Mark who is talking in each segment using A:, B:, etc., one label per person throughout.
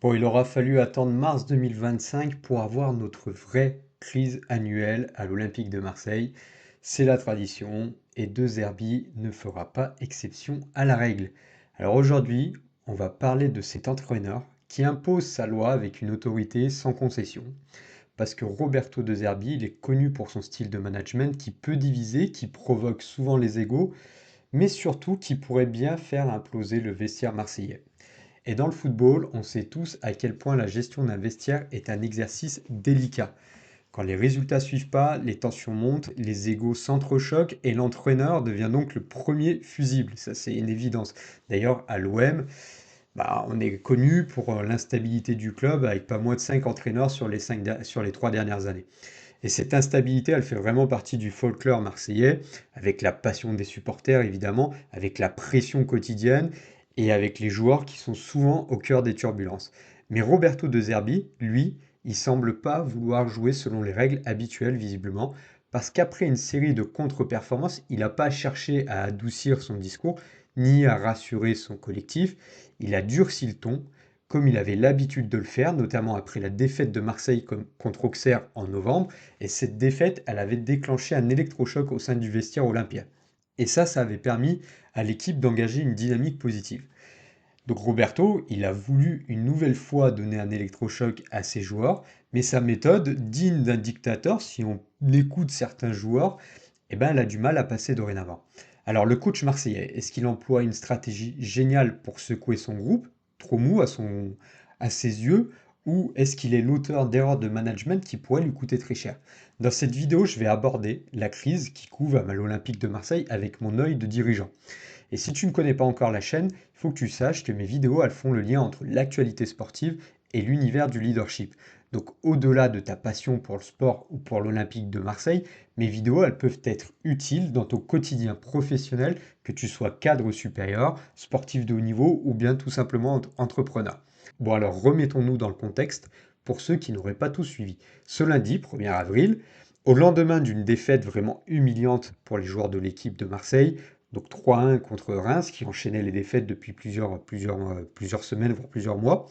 A: Bon, il aura fallu attendre mars 2025 pour avoir notre vraie crise annuelle à l'Olympique de Marseille. C'est la tradition et De Zerbi ne fera pas exception à la règle. Alors aujourd'hui, on va parler de cet entraîneur qui impose sa loi avec une autorité sans concession. Parce que Roberto De Zerbi, il est connu pour son style de management qui peut diviser, qui provoque souvent les égos, mais surtout qui pourrait bien faire imploser le vestiaire marseillais. Et dans le football, on sait tous à quel point la gestion d'un vestiaire est un exercice délicat. Quand les résultats suivent pas, les tensions montent, les égos s'entrechoquent et l'entraîneur devient donc le premier fusible. Ça, c'est une évidence. D'ailleurs, à l'OM, on est connu pour l'instabilité du club avec pas moins de 5 entraîneurs sur les 3 dernières années. Et cette instabilité, elle fait vraiment partie du folklore marseillais, avec la passion des supporters évidemment, avec la pression quotidienne et avec les joueurs qui sont souvent au cœur des turbulences. Mais Roberto De Zerbi, lui, il semble pas vouloir jouer selon les règles habituelles visiblement, parce qu'après une série de contre-performances, il n'a pas cherché à adoucir son discours, ni à rassurer son collectif, il a durci le ton, comme il avait l'habitude de le faire, notamment après la défaite de Marseille contre Auxerre en novembre, et cette défaite, elle avait déclenché un électrochoc au sein du vestiaire olympien. Et ça avait permis à l'équipe d'engager une dynamique positive. Donc Roberto, il a voulu une nouvelle fois donner un électrochoc à ses joueurs, mais sa méthode, digne d'un dictateur, si on écoute certains joueurs, elle a du mal à passer dorénavant. Alors le coach marseillais, est-ce qu'il emploie une stratégie géniale pour secouer son groupe, trop mou à ses yeux, ou est-ce qu'il est l'auteur d'erreurs de management qui pourraient lui coûter très cher? Dans cette vidéo, je vais aborder la crise qui couve à l'Olympique de Marseille avec mon œil de dirigeant. Et si tu ne connais pas encore la chaîne, il faut que tu saches que mes vidéos, elles font le lien entre l'actualité sportive et l'univers du leadership. Donc au-delà de ta passion pour le sport ou pour l'Olympique de Marseille, mes vidéos, elles peuvent être utiles dans ton quotidien professionnel, que tu sois cadre supérieur, sportif de haut niveau ou bien tout simplement entrepreneur. Bon alors remettons-nous dans le contexte pour ceux qui n'auraient pas tout suivi. Ce lundi 1er avril, au lendemain d'une défaite vraiment humiliante pour les joueurs de l'équipe de Marseille, donc 3-1 contre Reims, qui enchaînait les défaites depuis plusieurs semaines, voire plusieurs mois,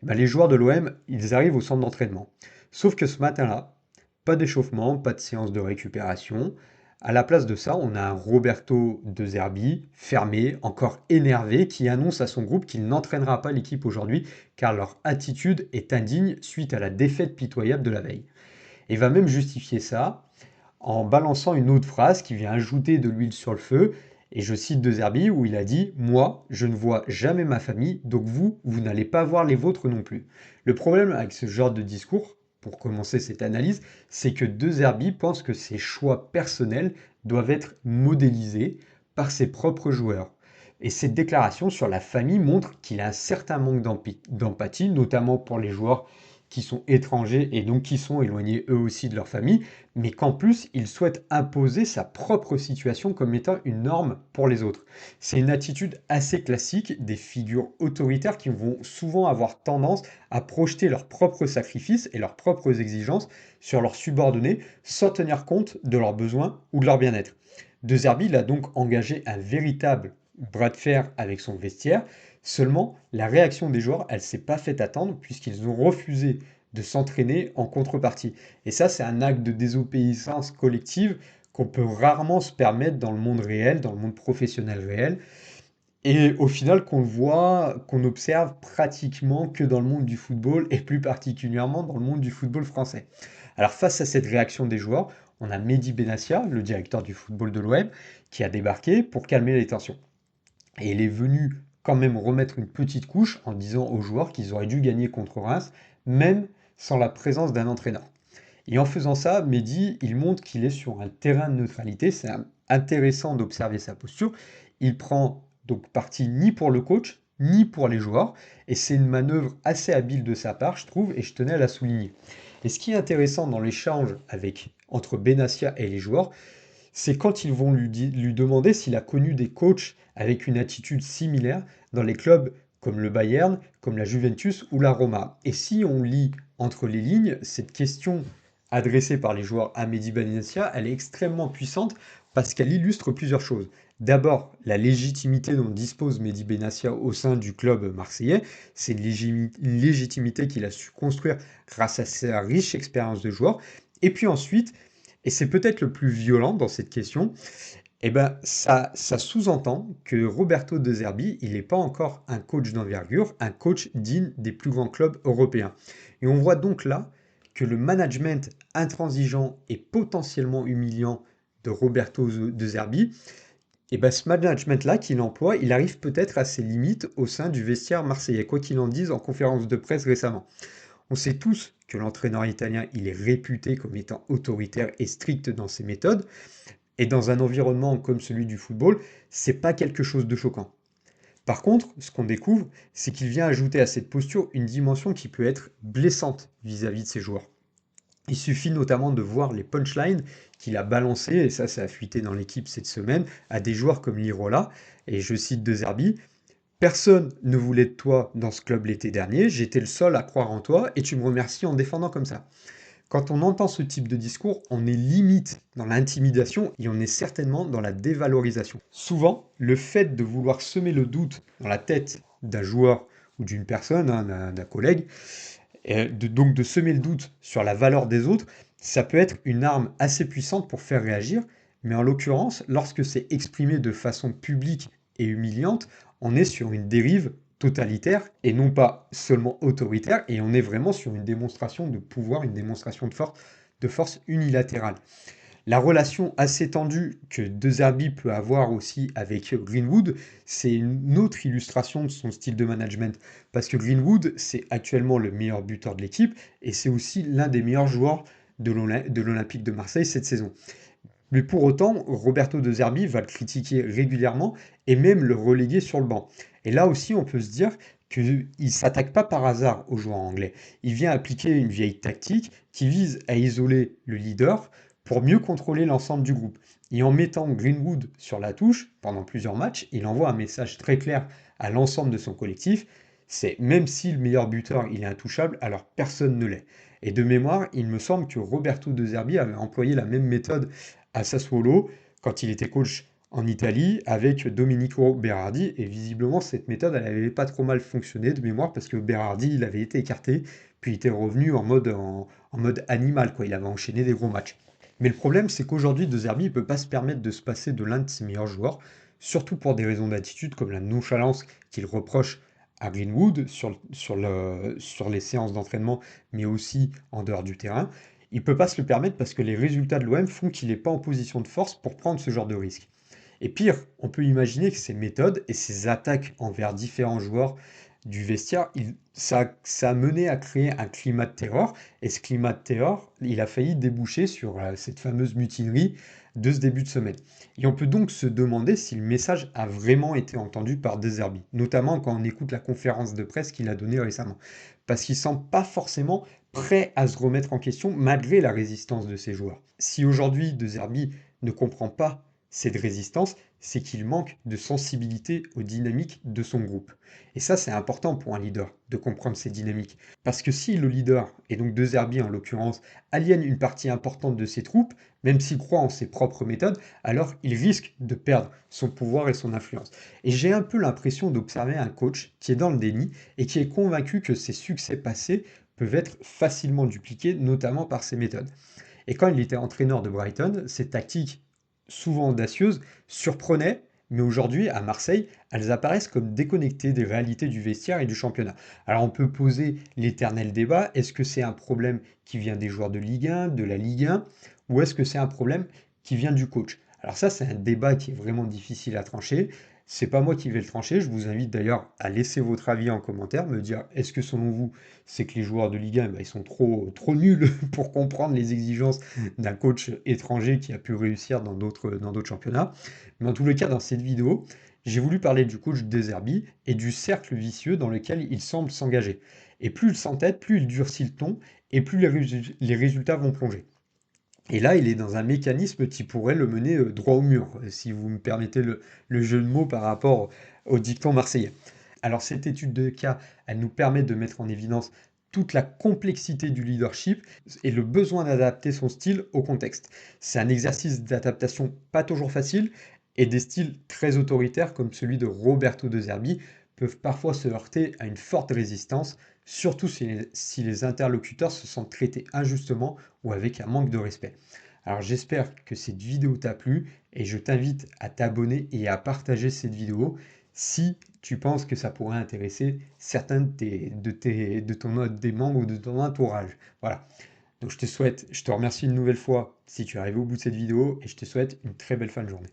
A: les joueurs de l'OM, ils arrivent au centre d'entraînement. Sauf que ce matin-là, pas d'échauffement, pas de séance de récupération. À la place de ça, on a un Roberto De Zerbi, fermé, encore énervé, qui annonce à son groupe qu'il n'entraînera pas l'équipe aujourd'hui, car leur attitude est indigne suite à la défaite pitoyable de la veille. Et va même justifier ça en balançant une autre phrase qui vient ajouter de l'huile sur le feu. Et je cite De Zerbi où il a dit: moi, je ne vois jamais ma famille, donc vous n'allez pas voir les vôtres non plus. Le problème avec ce genre de discours, pour commencer cette analyse, c'est que De Zerbi pense que ses choix personnels doivent être modélisés par ses propres joueurs. Et cette déclaration sur la famille montre qu'il a un certain manque d'empathie, notamment pour les joueurs qui sont étrangers et donc qui sont éloignés eux aussi de leur famille, mais qu'en plus, il souhaite imposer sa propre situation comme étant une norme pour les autres. C'est une attitude assez classique des figures autoritaires qui vont souvent avoir tendance à projeter leurs propres sacrifices et leurs propres exigences sur leurs subordonnés sans tenir compte de leurs besoins ou de leur bien-être. De Zerbi a donc engagé un véritable bras de fer avec son vestiaire. Seulement, la réaction des joueurs, elle s'est pas fait attendre puisqu'ils ont refusé de s'entraîner en contrepartie. Et ça, c'est un acte de désobéissance collective qu'on peut rarement se permettre dans le monde réel, dans le monde professionnel réel, et au final qu'on voit, qu'on observe pratiquement que dans le monde du football, et plus particulièrement dans le monde du football français. Alors face à cette réaction des joueurs, on a Mehdi Benassia, le directeur du football de l'OM, qui a débarqué pour calmer les tensions. Et il est venu quand même remettre une petite couche en disant aux joueurs qu'ils auraient dû gagner contre Reims, même sans la présence d'un entraîneur. Et en faisant ça, Mehdi, il montre qu'il est sur un terrain de neutralité. C'est intéressant d'observer sa posture. Il prend donc parti ni pour le coach, ni pour les joueurs. Et c'est une manœuvre assez habile de sa part, je trouve, et je tenais à la souligner. Et ce qui est intéressant dans l'échange entre Benassia et les joueurs, c'est quand ils vont lui demander s'il a connu des coachs avec une attitude similaire dans les clubs comme le Bayern, comme la Juventus ou la Roma. Et si on lit entre les lignes, cette question adressée par les joueurs à Mehdi Benassia, elle est extrêmement puissante parce qu'elle illustre plusieurs choses. D'abord, la légitimité dont dispose Mehdi Benassia au sein du club marseillais, c'est une légitimité qu'il a su construire grâce à sa riche expérience de joueur. Et puis ensuite, et c'est peut-être le plus violent dans cette question, eh ben, ça sous-entend que Roberto De Zerbi, il n'est pas encore un coach d'envergure, un coach digne des plus grands clubs européens. Et on voit donc là que le management intransigeant et potentiellement humiliant de Roberto De Zerbi, eh ben, ce management-là qu'il emploie, il arrive peut-être à ses limites au sein du vestiaire marseillais, quoi qu'il en dise en conférence de presse récemment. On sait tous que l'entraîneur italien, il est réputé comme étant autoritaire et strict dans ses méthodes, et dans un environnement comme celui du football, c'est pas quelque chose de choquant. Par contre, ce qu'on découvre, c'est qu'il vient ajouter à cette posture une dimension qui peut être blessante vis-à-vis de ses joueurs. Il suffit notamment de voir les punchlines qu'il a balancées, et ça a fuité dans l'équipe cette semaine, à des joueurs comme Lirola, et je cite De Zerbi, personne ne voulait de toi dans ce club l'été dernier, j'étais le seul à croire en toi, et tu me remercies en défendant comme ça. Quand on entend ce type de discours, on est limite dans l'intimidation et on est certainement dans la dévalorisation. Souvent, le fait de vouloir semer le doute dans la tête d'un joueur ou d'une personne, hein, d'un collègue, et donc de semer le doute sur la valeur des autres, ça peut être une arme assez puissante pour faire réagir, mais en l'occurrence, lorsque c'est exprimé de façon publique et humiliante, on est sur une dérive totalitaire et non pas seulement autoritaire, et on est vraiment sur une démonstration de pouvoir, une démonstration de force unilatérale. La relation assez tendue que De Zerbi peut avoir aussi avec Greenwood, c'est une autre illustration de son style de management. Parce que Greenwood, c'est actuellement le meilleur buteur de l'équipe et c'est aussi l'un des meilleurs joueurs de l'Olympique de Marseille cette saison. Mais pour autant, Roberto De Zerbi va le critiquer régulièrement et même le reléguer sur le banc. Et là aussi, on peut se dire qu'il ne s'attaque pas par hasard aux joueurs anglais. Il vient appliquer une vieille tactique qui vise à isoler le leader pour mieux contrôler l'ensemble du groupe. Et en mettant Greenwood sur la touche pendant plusieurs matchs, il envoie un message très clair à l'ensemble de son collectif. C'est même si le meilleur buteur il est intouchable, alors personne ne l'est. Et de mémoire, il me semble que Roberto De Zerbi avait employé la même méthode à Sassuolo quand il était coach en Italie avec Domenico Berardi. Et visiblement, cette méthode, elle n'avait pas trop mal fonctionné de mémoire parce que Berardi, il avait été écarté, puis il était revenu en mode animal, quoi. Il avait enchaîné des gros matchs. Mais le problème, c'est qu'aujourd'hui, De Zerbi ne peut pas se permettre de se passer de l'un de ses meilleurs joueurs, surtout pour des raisons d'attitude comme la nonchalance qu'il reproche à Greenwood sur les séances d'entraînement, mais aussi en dehors du terrain. Il ne peut pas se le permettre parce que les résultats de l'OM font qu'il n'est pas en position de force pour prendre ce genre de risque. Et pire, on peut imaginer que ces méthodes et ces attaques envers différents joueurs du vestiaire, ça a mené à créer un climat de terreur. Et ce climat de terreur, il a failli déboucher sur cette fameuse mutinerie de ce début de semaine. Et on peut donc se demander si le message a vraiment été entendu par De Zerbi, notamment quand on écoute la conférence de presse qu'il a donnée récemment. Parce qu'il semble pas forcément prêt à se remettre en question malgré la résistance de ses joueurs. Si aujourd'hui De Zerbi ne comprend pas cette résistance, c'est qu'il manque de sensibilité aux dynamiques de son groupe. Et ça, c'est important pour un leader, de comprendre ces dynamiques. Parce que si le leader, et donc De Zerbi en l'occurrence, aliène une partie importante de ses troupes, même s'il croit en ses propres méthodes, alors il risque de perdre son pouvoir et son influence. Et j'ai un peu l'impression d'observer un coach qui est dans le déni et qui est convaincu que ses succès passés peuvent être facilement dupliqués, notamment par ses méthodes. Et quand il était entraîneur de Brighton, ces tactiques, souvent audacieuses, surprenaient, mais aujourd'hui, à Marseille, elles apparaissent comme déconnectées des réalités du vestiaire et du championnat. Alors on peut poser l'éternel débat, est-ce que c'est un problème qui vient des joueurs de Ligue 1, de la Ligue 1, ou est-ce que c'est un problème qui vient du coach? Alors ça, c'est un débat qui est vraiment difficile à trancher. C'est pas moi qui vais le trancher. Je vous invite d'ailleurs à laisser votre avis en commentaire, me dire est-ce que selon vous, c'est que les joueurs de Ligue 1, ils sont trop nuls pour comprendre les exigences d'un coach étranger qui a pu réussir dans d'autres championnats. Mais en tous les cas, dans cette vidéo, j'ai voulu parler du coach De Zerbi et du cercle vicieux dans lequel il semble s'engager. Et plus il s'entête, plus il durcit le ton et plus les résultats vont plonger. Et là, il est dans un mécanisme qui pourrait le mener droit au mur, si vous me permettez le jeu de mots par rapport au dicton marseillais. Alors cette étude de cas, elle nous permet de mettre en évidence toute la complexité du leadership et le besoin d'adapter son style au contexte. C'est un exercice d'adaptation pas toujours facile et des styles très autoritaires comme celui de Roberto De Zerbi peuvent parfois se heurter à une forte résistance, surtout si les interlocuteurs se sentent traités injustement ou avec un manque de respect. Alors j'espère que cette vidéo t'a plu et je t'invite à t'abonner et à partager cette vidéo si tu penses que ça pourrait intéresser certains des membres de ton entourage. Voilà. Donc je te remercie une nouvelle fois si tu es arrivé au bout de cette vidéo et je te souhaite une très belle fin de journée.